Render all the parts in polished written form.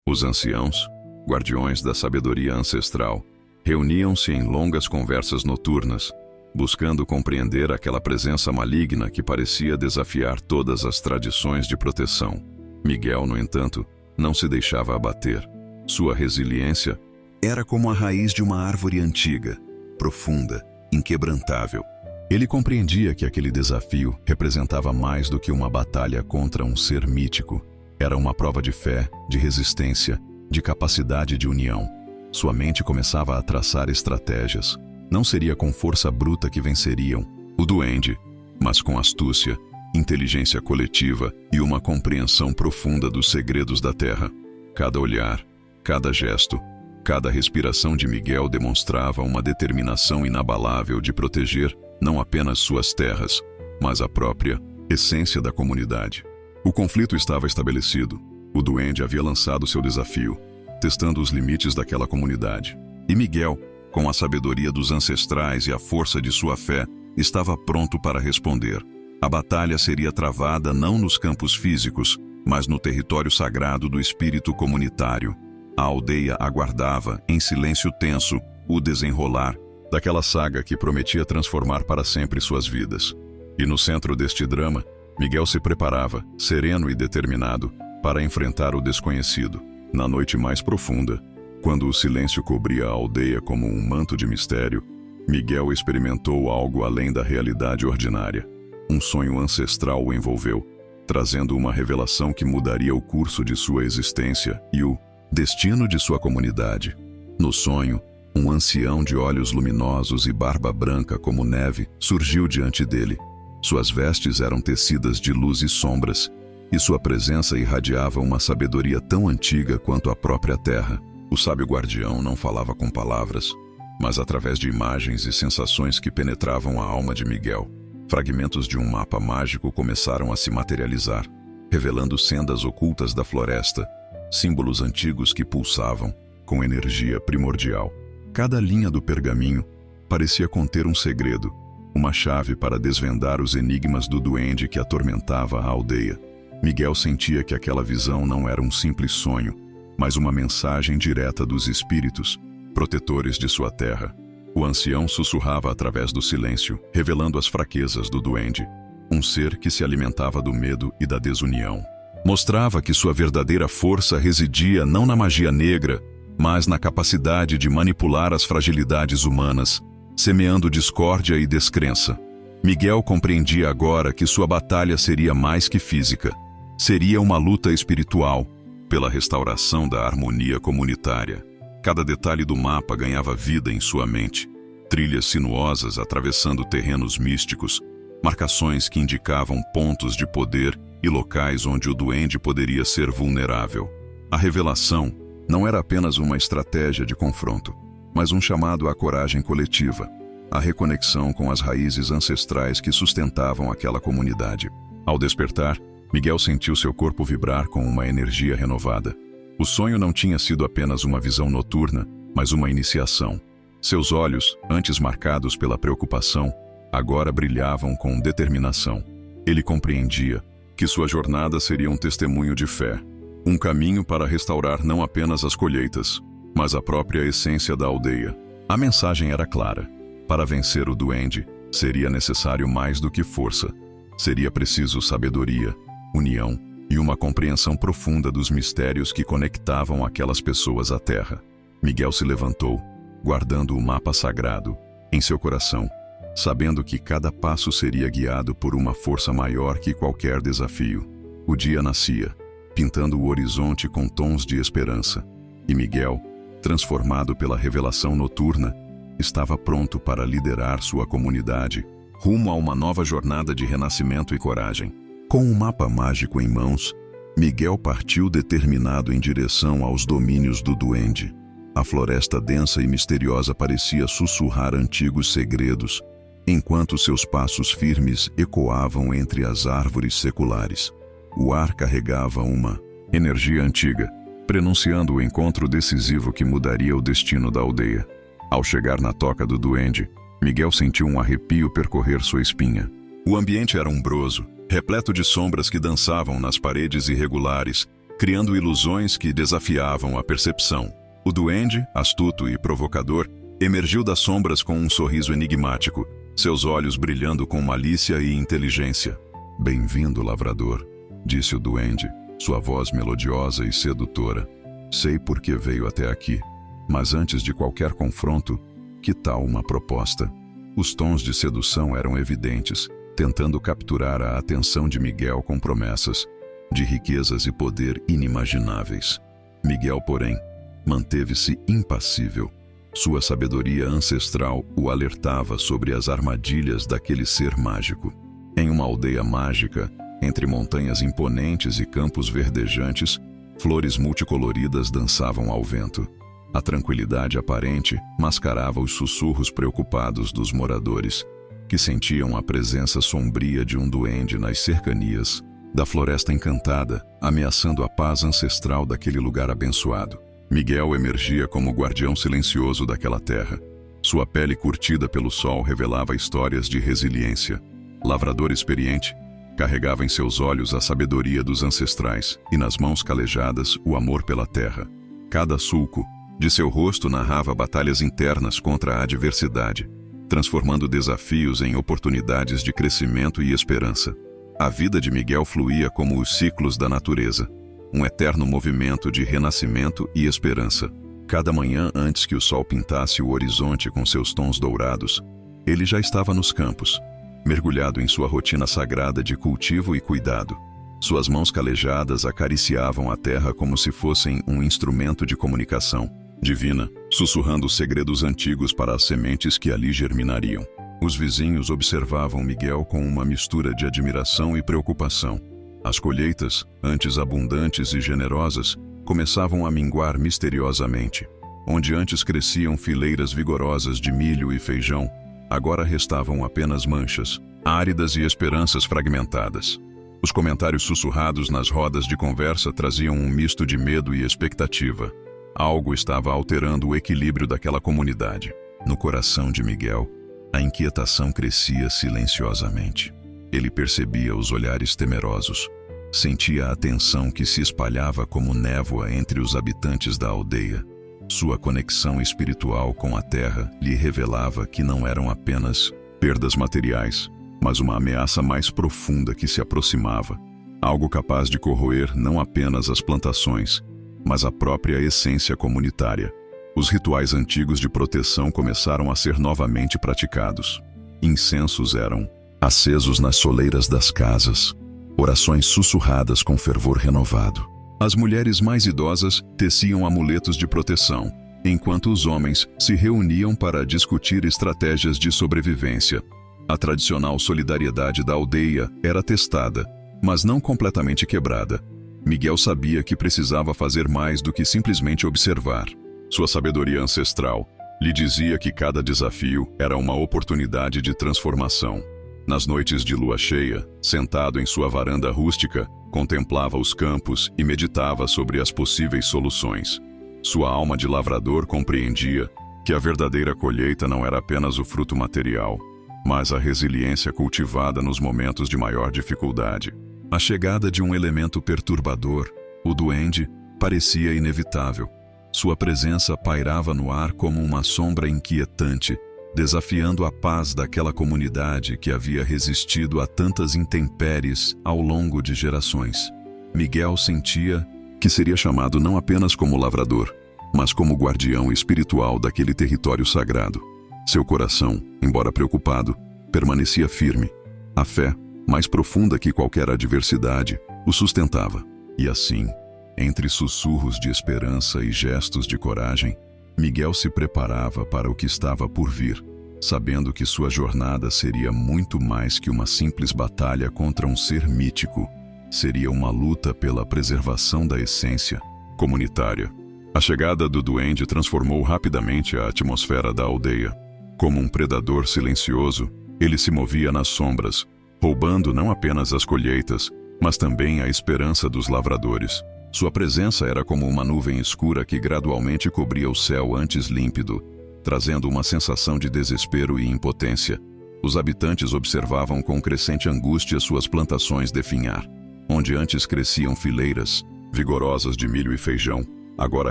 Os anciãos, guardiões da sabedoria ancestral, reuniam-se em longas conversas noturnas, buscando compreender aquela presença maligna que parecia desafiar todas as tradições de proteção. Miguel, no entanto, não se deixava abater. Sua resiliência era como a raiz de uma árvore antiga, profunda, inquebrantável. Ele compreendia que aquele desafio representava mais do que uma batalha contra um ser mítico. Era uma prova de fé, de resistência, de capacidade de união. Sua mente começava a traçar estratégias. Não seria com força bruta que venceriam o duende, mas com astúcia, inteligência coletiva e uma compreensão profunda dos segredos da Terra. Cada olhar, cada gesto, cada respiração de Miguel demonstrava uma determinação inabalável de proteger não apenas suas terras, mas a própria essência da comunidade. O conflito estava estabelecido. O duende havia lançado seu desafio, testando os limites daquela comunidade. E Miguel, com a sabedoria dos ancestrais e a força de sua fé, estava pronto para responder. A batalha seria travada não nos campos físicos, mas no território sagrado do espírito comunitário. A aldeia aguardava, em silêncio tenso, o desenrolar daquela saga que prometia transformar para sempre suas vidas. E no centro deste drama, Miguel se preparava, sereno e determinado, para enfrentar o desconhecido. Na noite mais profunda, quando o silêncio cobria a aldeia como um manto de mistério, Miguel experimentou algo além da realidade ordinária. Um sonho ancestral o envolveu, trazendo uma revelação que mudaria o curso de sua existência e o destino de sua comunidade. No sonho, um ancião de olhos luminosos e barba branca como neve surgiu diante dele. Suas vestes eram tecidas de luz e sombras, e sua presença irradiava uma sabedoria tão antiga quanto a própria terra. O sábio guardião não falava com palavras, mas através de imagens e sensações que penetravam a alma de Miguel. Fragmentos de um mapa mágico começaram a se materializar, revelando sendas ocultas da floresta, símbolos antigos que pulsavam com energia primordial. Cada linha do pergaminho parecia conter um segredo, uma chave para desvendar os enigmas do duende que atormentava a aldeia. Miguel sentia que aquela visão não era um simples sonho, mas uma mensagem direta dos espíritos, protetores de sua terra. O ancião sussurrava através do silêncio, revelando as fraquezas do duende, um ser que se alimentava do medo e da desunião. Mostrava que sua verdadeira força residia não na magia negra, mas na capacidade de manipular as fragilidades humanas, semeando discórdia e descrença. Miguel compreendia agora que sua batalha seria mais que física. Seria uma luta espiritual, pela restauração da harmonia comunitária. Cada detalhe do mapa ganhava vida em sua mente. Trilhas sinuosas atravessando terrenos místicos, marcações que indicavam pontos de poder e locais onde o duende poderia ser vulnerável. A revelação não era apenas uma estratégia de confronto, mas um chamado à coragem coletiva, à reconexão com as raízes ancestrais que sustentavam aquela comunidade. Ao despertar, Miguel sentiu seu corpo vibrar com uma energia renovada. O sonho não tinha sido apenas uma visão noturna, mas uma iniciação. Seus olhos, antes marcados pela preocupação, agora brilhavam com determinação. Ele compreendia que sua jornada seria um testemunho de fé, um caminho para restaurar não apenas as colheitas, mas a própria essência da aldeia. A mensagem era clara. Para vencer o duende, seria necessário mais do que força. Seria preciso sabedoria, união e uma compreensão profunda dos mistérios que conectavam aquelas pessoas à terra. Miguel se levantou, guardando o mapa sagrado em seu coração, sabendo que cada passo seria guiado por uma força maior que qualquer desafio. O dia nascia, pintando o horizonte com tons de esperança, e Miguel, transformado pela revelação noturna, estava pronto para liderar sua comunidade rumo a uma nova jornada de renascimento e coragem. Com um mapa mágico em mãos, Miguel partiu determinado em direção aos domínios do duende. A floresta densa e misteriosa parecia sussurrar antigos segredos, enquanto seus passos firmes ecoavam entre as árvores seculares. O ar carregava uma energia antiga, prenunciando o encontro decisivo que mudaria o destino da aldeia. Ao chegar na toca do duende, Miguel sentiu um arrepio percorrer sua espinha. O ambiente era umbroso, repleto de sombras que dançavam nas paredes irregulares, criando ilusões que desafiavam a percepção. O duende, astuto e provocador, emergiu das sombras com um sorriso enigmático, seus olhos brilhando com malícia e inteligência. "Bem-vindo, lavrador", disse o duende, sua voz melodiosa e sedutora. "Sei por que veio até aqui, mas antes de qualquer confronto, que tal uma proposta?" Os tons de sedução eram evidentes, tentando capturar a atenção de Miguel com promessas de riquezas e poder inimagináveis. Miguel, porém, manteve-se impassível. Sua sabedoria ancestral o alertava sobre as armadilhas daquele ser mágico. Em uma aldeia mágica, entre montanhas imponentes e campos verdejantes, flores multicoloridas dançavam ao vento. A tranquilidade aparente mascarava os sussurros preocupados dos moradores, que sentiam a presença sombria de um duende nas cercanias da Floresta Encantada, ameaçando a paz ancestral daquele lugar abençoado. Miguel emergia como guardião silencioso daquela terra. Sua pele curtida pelo sol revelava histórias de resiliência. Lavrador experiente, carregava em seus olhos a sabedoria dos ancestrais e nas mãos calejadas o amor pela terra. Cada sulco de seu rosto narrava batalhas internas contra a adversidade, transformando desafios em oportunidades de crescimento e esperança. A vida de Miguel fluía como os ciclos da natureza, um eterno movimento de renascimento e esperança. Cada manhã, antes que o sol pintasse o horizonte com seus tons dourados, ele já estava nos campos, mergulhado em sua rotina sagrada de cultivo e cuidado. Suas mãos calejadas acariciavam a terra como se fossem um instrumento de comunicação divina, sussurrando segredos antigos para as sementes que ali germinariam. Os vizinhos observavam Miguel com uma mistura de admiração e preocupação. As colheitas, antes abundantes e generosas, começavam a minguar misteriosamente. Onde antes cresciam fileiras vigorosas de milho e feijão, agora restavam apenas manchas, áridas e esperanças fragmentadas. Os comentários sussurrados nas rodas de conversa traziam um misto de medo e expectativa. Algo estava alterando o equilíbrio daquela comunidade. No coração de Miguel, a inquietação crescia silenciosamente. Ele percebia os olhares temerosos, sentia a tensão que se espalhava como névoa entre os habitantes da aldeia. Sua conexão espiritual com a terra lhe revelava que não eram apenas perdas materiais, mas uma ameaça mais profunda que se aproximava, algo capaz de corroer não apenas as plantações, mas a própria essência comunitária. Os rituais antigos de proteção começaram a ser novamente praticados. Incensos eram acesos nas soleiras das casas, orações sussurradas com fervor renovado. As mulheres mais idosas teciam amuletos de proteção, enquanto os homens se reuniam para discutir estratégias de sobrevivência. A tradicional solidariedade da aldeia era testada, mas não completamente quebrada. Miguel sabia que precisava fazer mais do que simplesmente observar. Sua sabedoria ancestral lhe dizia que cada desafio era uma oportunidade de transformação. Nas noites de lua cheia, sentado em sua varanda rústica, contemplava os campos e meditava sobre as possíveis soluções. Sua alma de lavrador compreendia que a verdadeira colheita não era apenas o fruto material, mas a resiliência cultivada nos momentos de maior dificuldade. A chegada de um elemento perturbador, o duende, parecia inevitável. Sua presença pairava no ar como uma sombra inquietante, desafiando a paz daquela comunidade que havia resistido a tantas intempéries ao longo de gerações. Miguel sentia que seria chamado não apenas como lavrador, mas como guardião espiritual daquele território sagrado. Seu coração, embora preocupado, permanecia firme. A fé, mais profunda que qualquer adversidade, o sustentava. E assim, entre sussurros de esperança e gestos de coragem, Miguel se preparava para o que estava por vir, sabendo que sua jornada seria muito mais que uma simples batalha contra um ser mítico. Seria uma luta pela preservação da essência comunitária. A chegada do duende transformou rapidamente a atmosfera da aldeia. Como um predador silencioso, ele se movia nas sombras, roubando não apenas as colheitas, mas também a esperança dos lavradores. Sua presença era como uma nuvem escura que gradualmente cobria o céu antes límpido, trazendo uma sensação de desespero e impotência. Os habitantes observavam com crescente angústia suas plantações definhar. Onde antes cresciam fileiras, vigorosas de milho e feijão, agora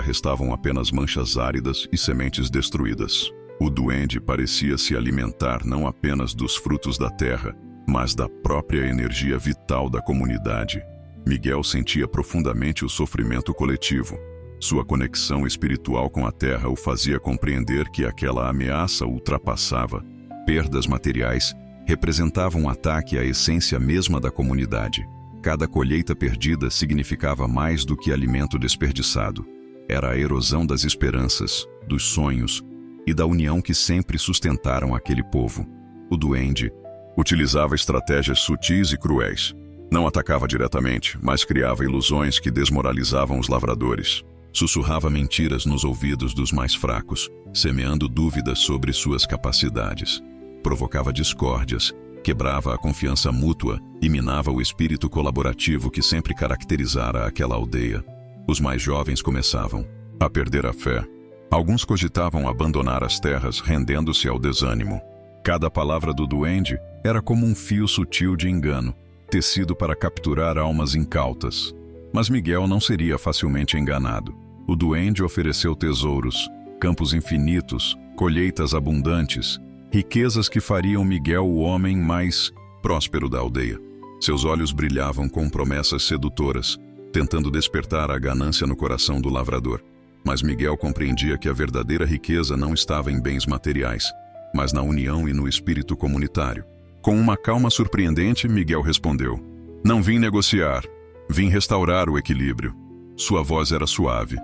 restavam apenas manchas áridas e sementes destruídas. O duende parecia se alimentar não apenas dos frutos da terra, mas da própria energia vital da comunidade. Miguel sentia profundamente o sofrimento coletivo. Sua conexão espiritual com a terra o fazia compreender que aquela ameaça o ultrapassava. Perdas materiais representavam um ataque à essência mesma da comunidade. Cada colheita perdida significava mais do que alimento desperdiçado. Era a erosão das esperanças, dos sonhos e da união que sempre sustentaram aquele povo. O duende utilizava estratégias sutis e cruéis. Não atacava diretamente, mas criava ilusões que desmoralizavam os lavradores. Sussurrava mentiras nos ouvidos dos mais fracos, semeando dúvidas sobre suas capacidades. Provocava discórdias, quebrava a confiança mútua e minava o espírito colaborativo que sempre caracterizara aquela aldeia. Os mais jovens começavam a perder a fé. Alguns cogitavam abandonar as terras, rendendo-se ao desânimo. Cada palavra do duende era como um fio sutil de engano, tecido para capturar almas incautas. Mas Miguel não seria facilmente enganado. O duende ofereceu tesouros, campos infinitos, colheitas abundantes, riquezas que fariam Miguel o homem mais próspero da aldeia. Seus olhos brilhavam com promessas sedutoras, tentando despertar a ganância no coração do lavrador. Mas Miguel compreendia que a verdadeira riqueza não estava em bens materiais, mas na união e no espírito comunitário. Com uma calma surpreendente, Miguel respondeu: "Não vim negociar, vim restaurar o equilíbrio." Sua voz era suave,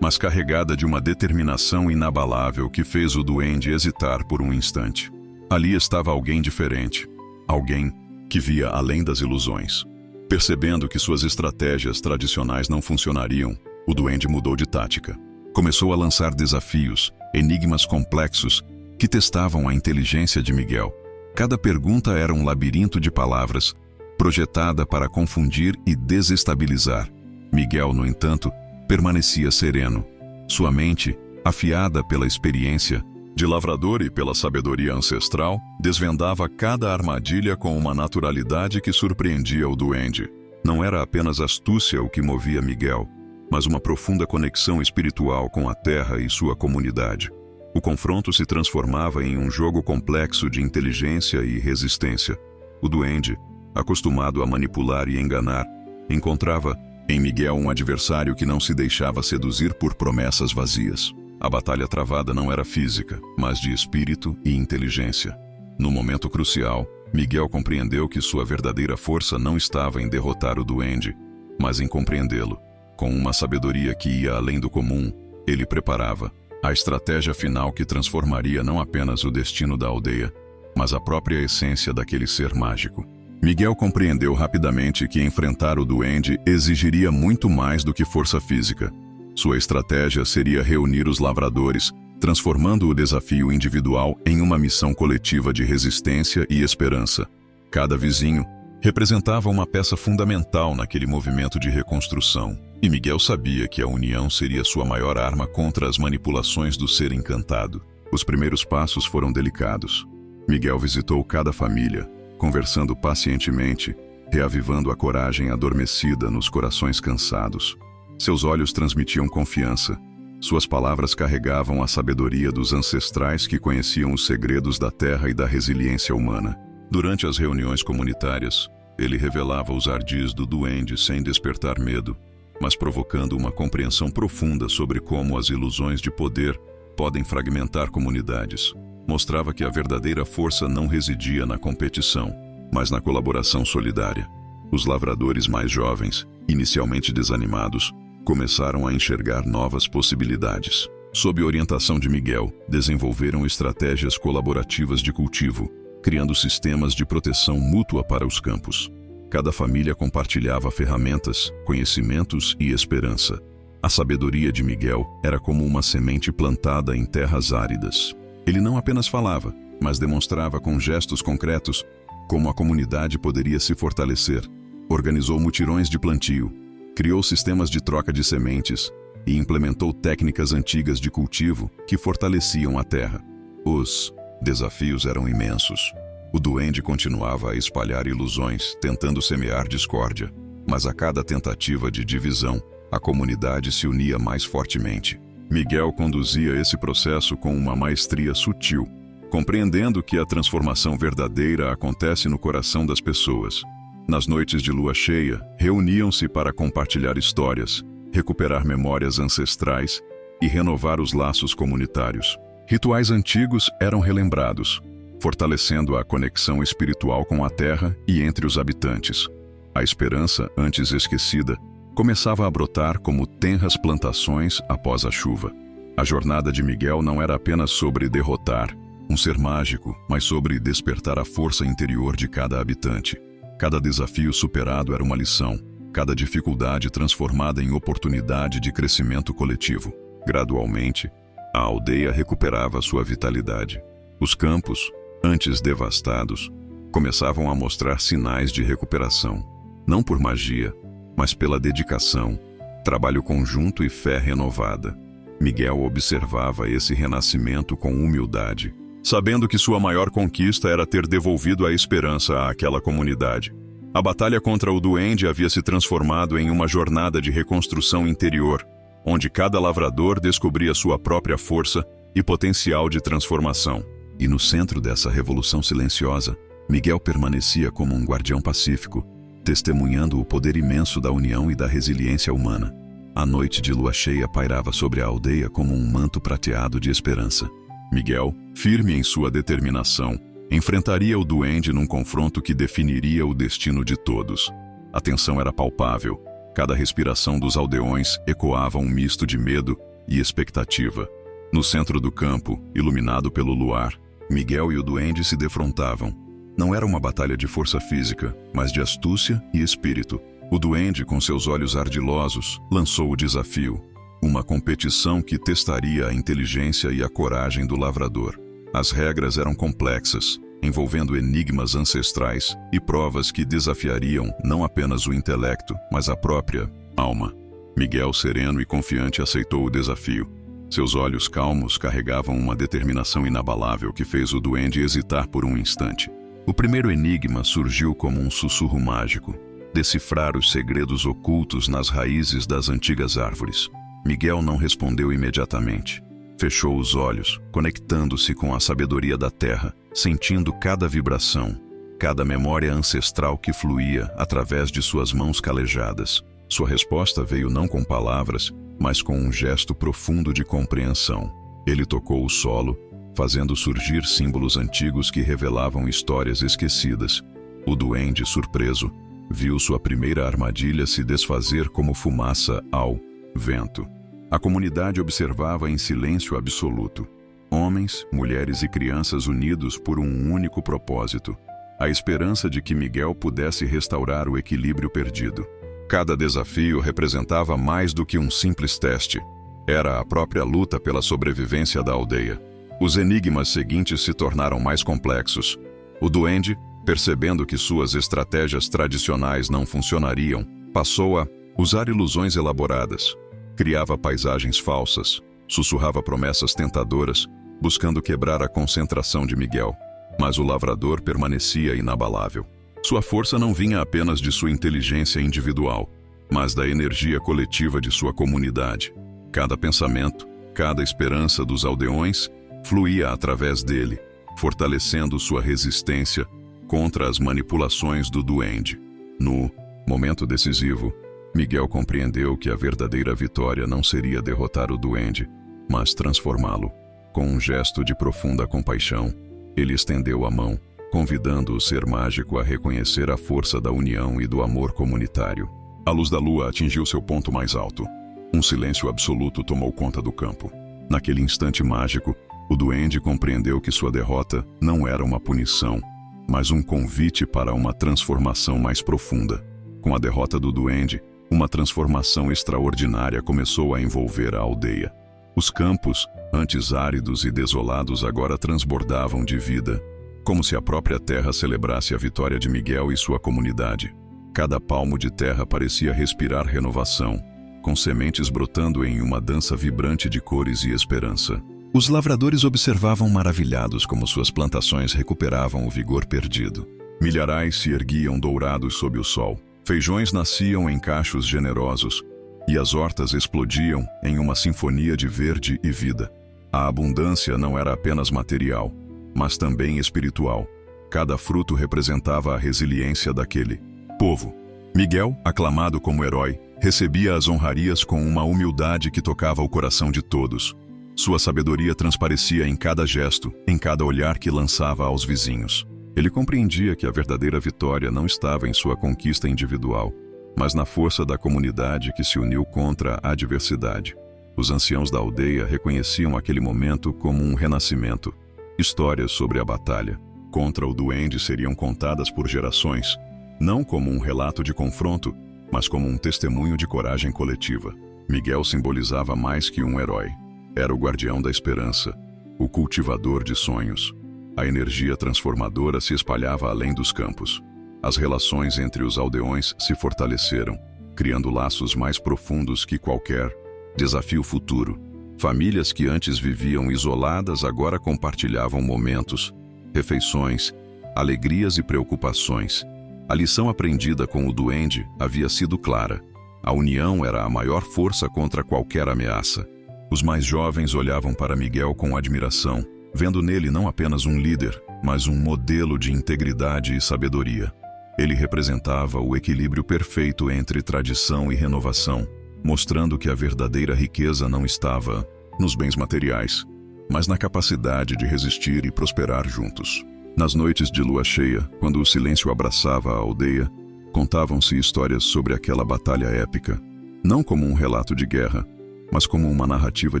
mas carregada de uma determinação inabalável que fez o duende hesitar por um instante. Ali estava alguém diferente, alguém que via além das ilusões. Percebendo que suas estratégias tradicionais não funcionariam, o duende mudou de tática. Começou a lançar desafios, enigmas complexos que testavam a inteligência de Miguel. Cada pergunta era um labirinto de palavras, projetada para confundir e desestabilizar. Miguel, no entanto, permanecia sereno. Sua mente, afiada pela experiência de lavrador e pela sabedoria ancestral, desvendava cada armadilha com uma naturalidade que surpreendia o duende. Não era apenas astúcia o que movia Miguel, mas uma profunda conexão espiritual com a terra e sua comunidade. O confronto se transformava em um jogo complexo de inteligência e resistência. O duende, acostumado a manipular e enganar, encontrava em Miguel um adversário que não se deixava seduzir por promessas vazias. A batalha travada não era física, mas de espírito e inteligência. No momento crucial, Miguel compreendeu que sua verdadeira força não estava em derrotar o duende, mas em compreendê-lo. Com uma sabedoria que ia além do comum, ele preparava a estratégia final que transformaria não apenas o destino da aldeia, mas a própria essência daquele ser mágico. Miguel compreendeu rapidamente que enfrentar o duende exigiria muito mais do que força física. Sua estratégia seria reunir os lavradores, transformando o desafio individual em uma missão coletiva de resistência e esperança. Cada vizinho representava uma peça fundamental naquele movimento de reconstrução, e Miguel sabia que a união seria sua maior arma contra as manipulações do ser encantado. Os primeiros passos foram delicados. Miguel visitou cada família, conversando pacientemente, reavivando a coragem adormecida nos corações cansados. Seus olhos transmitiam confiança. Suas palavras carregavam a sabedoria dos ancestrais que conheciam os segredos da terra e da resiliência humana. Durante as reuniões comunitárias, ele revelava os ardis do duende sem despertar medo, mas provocando uma compreensão profunda sobre como as ilusões de poder podem fragmentar comunidades. Mostrava que a verdadeira força não residia na competição, mas na colaboração solidária. Os lavradores mais jovens, inicialmente desanimados, começaram a enxergar novas possibilidades. Sob orientação de Miguel, desenvolveram estratégias colaborativas de cultivo, criando sistemas de proteção mútua para os campos. Cada família compartilhava ferramentas, conhecimentos e esperança. A sabedoria de Miguel era como uma semente plantada em terras áridas. Ele não apenas falava, mas demonstrava com gestos concretos como a comunidade poderia se fortalecer. Organizou mutirões de plantio, criou sistemas de troca de sementes e implementou técnicas antigas de cultivo que fortaleciam a terra. Os desafios eram imensos. O duende continuava a espalhar ilusões, tentando semear discórdia, mas a cada tentativa de divisão, a comunidade se unia mais fortemente. Miguel conduzia esse processo com uma maestria sutil, compreendendo que a transformação verdadeira acontece no coração das pessoas. Nas noites de lua cheia, reuniam-se para compartilhar histórias, recuperar memórias ancestrais e renovar os laços comunitários. Rituais antigos eram relembrados, fortalecendo a conexão espiritual com a terra e entre os habitantes. A esperança, antes esquecida, começava a brotar como tenras plantações após a chuva. A jornada de Miguel não era apenas sobre derrotar um ser mágico, mas sobre despertar a força interior de cada habitante. Cada desafio superado era uma lição, cada dificuldade transformada em oportunidade de crescimento coletivo. Gradualmente, a aldeia recuperava sua vitalidade. Os campos, antes devastados, começavam a mostrar sinais de recuperação, não por magia, mas pela dedicação, trabalho conjunto e fé renovada. Miguel observava esse renascimento com humildade, sabendo que sua maior conquista era ter devolvido a esperança àquela comunidade. A batalha contra o duende havia se transformado em uma jornada de reconstrução interior, onde cada lavrador descobria sua própria força e potencial de transformação. E no centro dessa revolução silenciosa, Miguel permanecia como um guardião pacífico, testemunhando o poder imenso da união e da resiliência humana. A noite de lua cheia pairava sobre a aldeia como um manto prateado de esperança. Miguel, firme em sua determinação, enfrentaria o duende num confronto que definiria o destino de todos. A tensão era palpável. Cada respiração dos aldeões ecoava um misto de medo e expectativa. No centro do campo, iluminado pelo luar, Miguel e o duende se defrontavam. Não era uma batalha de força física, mas de astúcia e espírito. O duende, com seus olhos ardilosos, lançou o desafio. Uma competição que testaria a inteligência e a coragem do lavrador. As regras eram complexas, envolvendo enigmas ancestrais e provas que desafiariam não apenas o intelecto, mas a própria alma. Miguel, sereno e confiante, aceitou o desafio. Seus olhos calmos carregavam uma determinação inabalável que fez o duende hesitar por um instante. O primeiro enigma surgiu como um sussurro mágico: decifrar os segredos ocultos nas raízes das antigas árvores. Miguel não respondeu imediatamente. Fechou os olhos, conectando-se com a sabedoria da terra, sentindo cada vibração, cada memória ancestral que fluía através de suas mãos calejadas. Sua resposta veio não com palavras, mas com um gesto profundo de compreensão. Ele tocou o solo, fazendo surgir símbolos antigos que revelavam histórias esquecidas. O duende, surpreso, viu sua primeira armadilha se desfazer como fumaça ao vento. A comunidade observava em silêncio absoluto. Homens, mulheres e crianças unidos por um único propósito: a esperança de que Miguel pudesse restaurar o equilíbrio perdido. Cada desafio representava mais do que um simples teste. Era a própria luta pela sobrevivência da aldeia. Os enigmas seguintes se tornaram mais complexos. O duende, percebendo que suas estratégias tradicionais não funcionariam, passou a usar ilusões elaboradas. Criava paisagens falsas, sussurrava promessas tentadoras, buscando quebrar a concentração de Miguel. Mas o lavrador permanecia inabalável. Sua força não vinha apenas de sua inteligência individual, mas da energia coletiva de sua comunidade. Cada pensamento, cada esperança dos aldeões fluía através dele, fortalecendo sua resistência contra as manipulações do duende. No momento decisivo, Miguel compreendeu que a verdadeira vitória não seria derrotar o duende, mas transformá-lo. Com um gesto de profunda compaixão, ele estendeu a mão, convidando o ser mágico a reconhecer a força da união e do amor comunitário. A luz da lua atingiu seu ponto mais alto. Um silêncio absoluto tomou conta do campo. Naquele instante mágico, o duende compreendeu que sua derrota não era uma punição, mas um convite para uma transformação mais profunda. Com a derrota do duende, uma transformação extraordinária começou a envolver a aldeia. Os campos, antes áridos e desolados, agora transbordavam de vida, como se a própria terra celebrasse a vitória de Miguel e sua comunidade. Cada palmo de terra parecia respirar renovação, com sementes brotando em uma dança vibrante de cores e esperança. Os lavradores observavam maravilhados como suas plantações recuperavam o vigor perdido. Milharais se erguiam dourados sob o sol. Feijões nasciam em cachos generosos, e as hortas explodiam em uma sinfonia de verde e vida. A abundância não era apenas material, mas também espiritual. Cada fruto representava a resiliência daquele povo. Miguel, aclamado como herói, recebia as honrarias com uma humildade que tocava o coração de todos. Sua sabedoria transparecia em cada gesto, em cada olhar que lançava aos vizinhos. Ele compreendia que a verdadeira vitória não estava em sua conquista individual, mas na força da comunidade que se uniu contra a adversidade. Os anciãos da aldeia reconheciam aquele momento como um renascimento. Histórias sobre a batalha contra o duende seriam contadas por gerações, não como um relato de confronto, mas como um testemunho de coragem coletiva. Miguel simbolizava mais que um herói. Era o guardião da esperança, o cultivador de sonhos. A energia transformadora se espalhava além dos campos. As relações entre os aldeões se fortaleceram, criando laços mais profundos que qualquer desafio futuro. Famílias que antes viviam isoladas agora compartilhavam momentos, refeições, alegrias e preocupações. A lição aprendida com o duende havia sido clara. A união era a maior força contra qualquer ameaça. Os mais jovens olhavam para Miguel com admiração, vendo nele não apenas um líder, mas um modelo de integridade e sabedoria. Ele representava o equilíbrio perfeito entre tradição e renovação, mostrando que a verdadeira riqueza não estava nos bens materiais, mas na capacidade de resistir e prosperar juntos. Nas noites de lua cheia, quando o silêncio abraçava a aldeia, contavam-se histórias sobre aquela batalha épica, não como um relato de guerra, mas como uma narrativa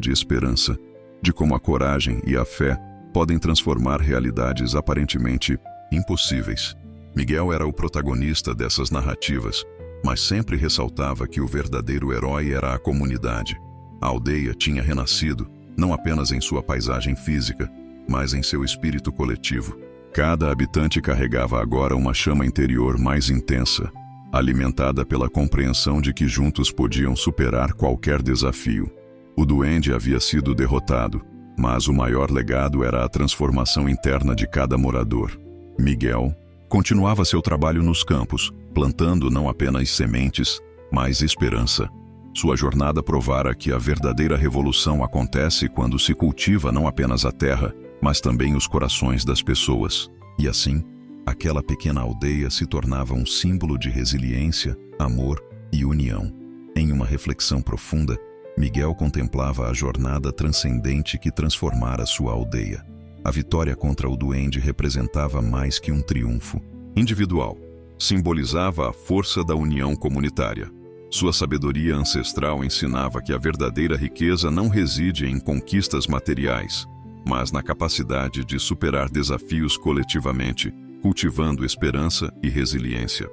de esperança, de como a coragem e a fé podem transformar realidades aparentemente impossíveis. Miguel era o protagonista dessas narrativas, mas sempre ressaltava que o verdadeiro herói era a comunidade. A aldeia tinha renascido, não apenas em sua paisagem física, mas em seu espírito coletivo. Cada habitante carregava agora uma chama interior mais intensa, alimentada pela compreensão de que juntos podiam superar qualquer desafio. O duende havia sido derrotado, mas o maior legado era a transformação interna de cada morador. Miguel continuava seu trabalho nos campos, plantando não apenas sementes, mas esperança. Sua jornada provara que a verdadeira revolução acontece quando se cultiva não apenas a terra, mas também os corações das pessoas. E assim, aquela pequena aldeia se tornava um símbolo de resiliência, amor e união. Em uma reflexão profunda, Miguel contemplava a jornada transcendente que transformara sua aldeia. A vitória contra o duende representava mais que um triunfo individual. Simbolizava a força da união comunitária. Sua sabedoria ancestral ensinava que a verdadeira riqueza não reside em conquistas materiais, mas na capacidade de superar desafios coletivamente, cultivando esperança e resiliência.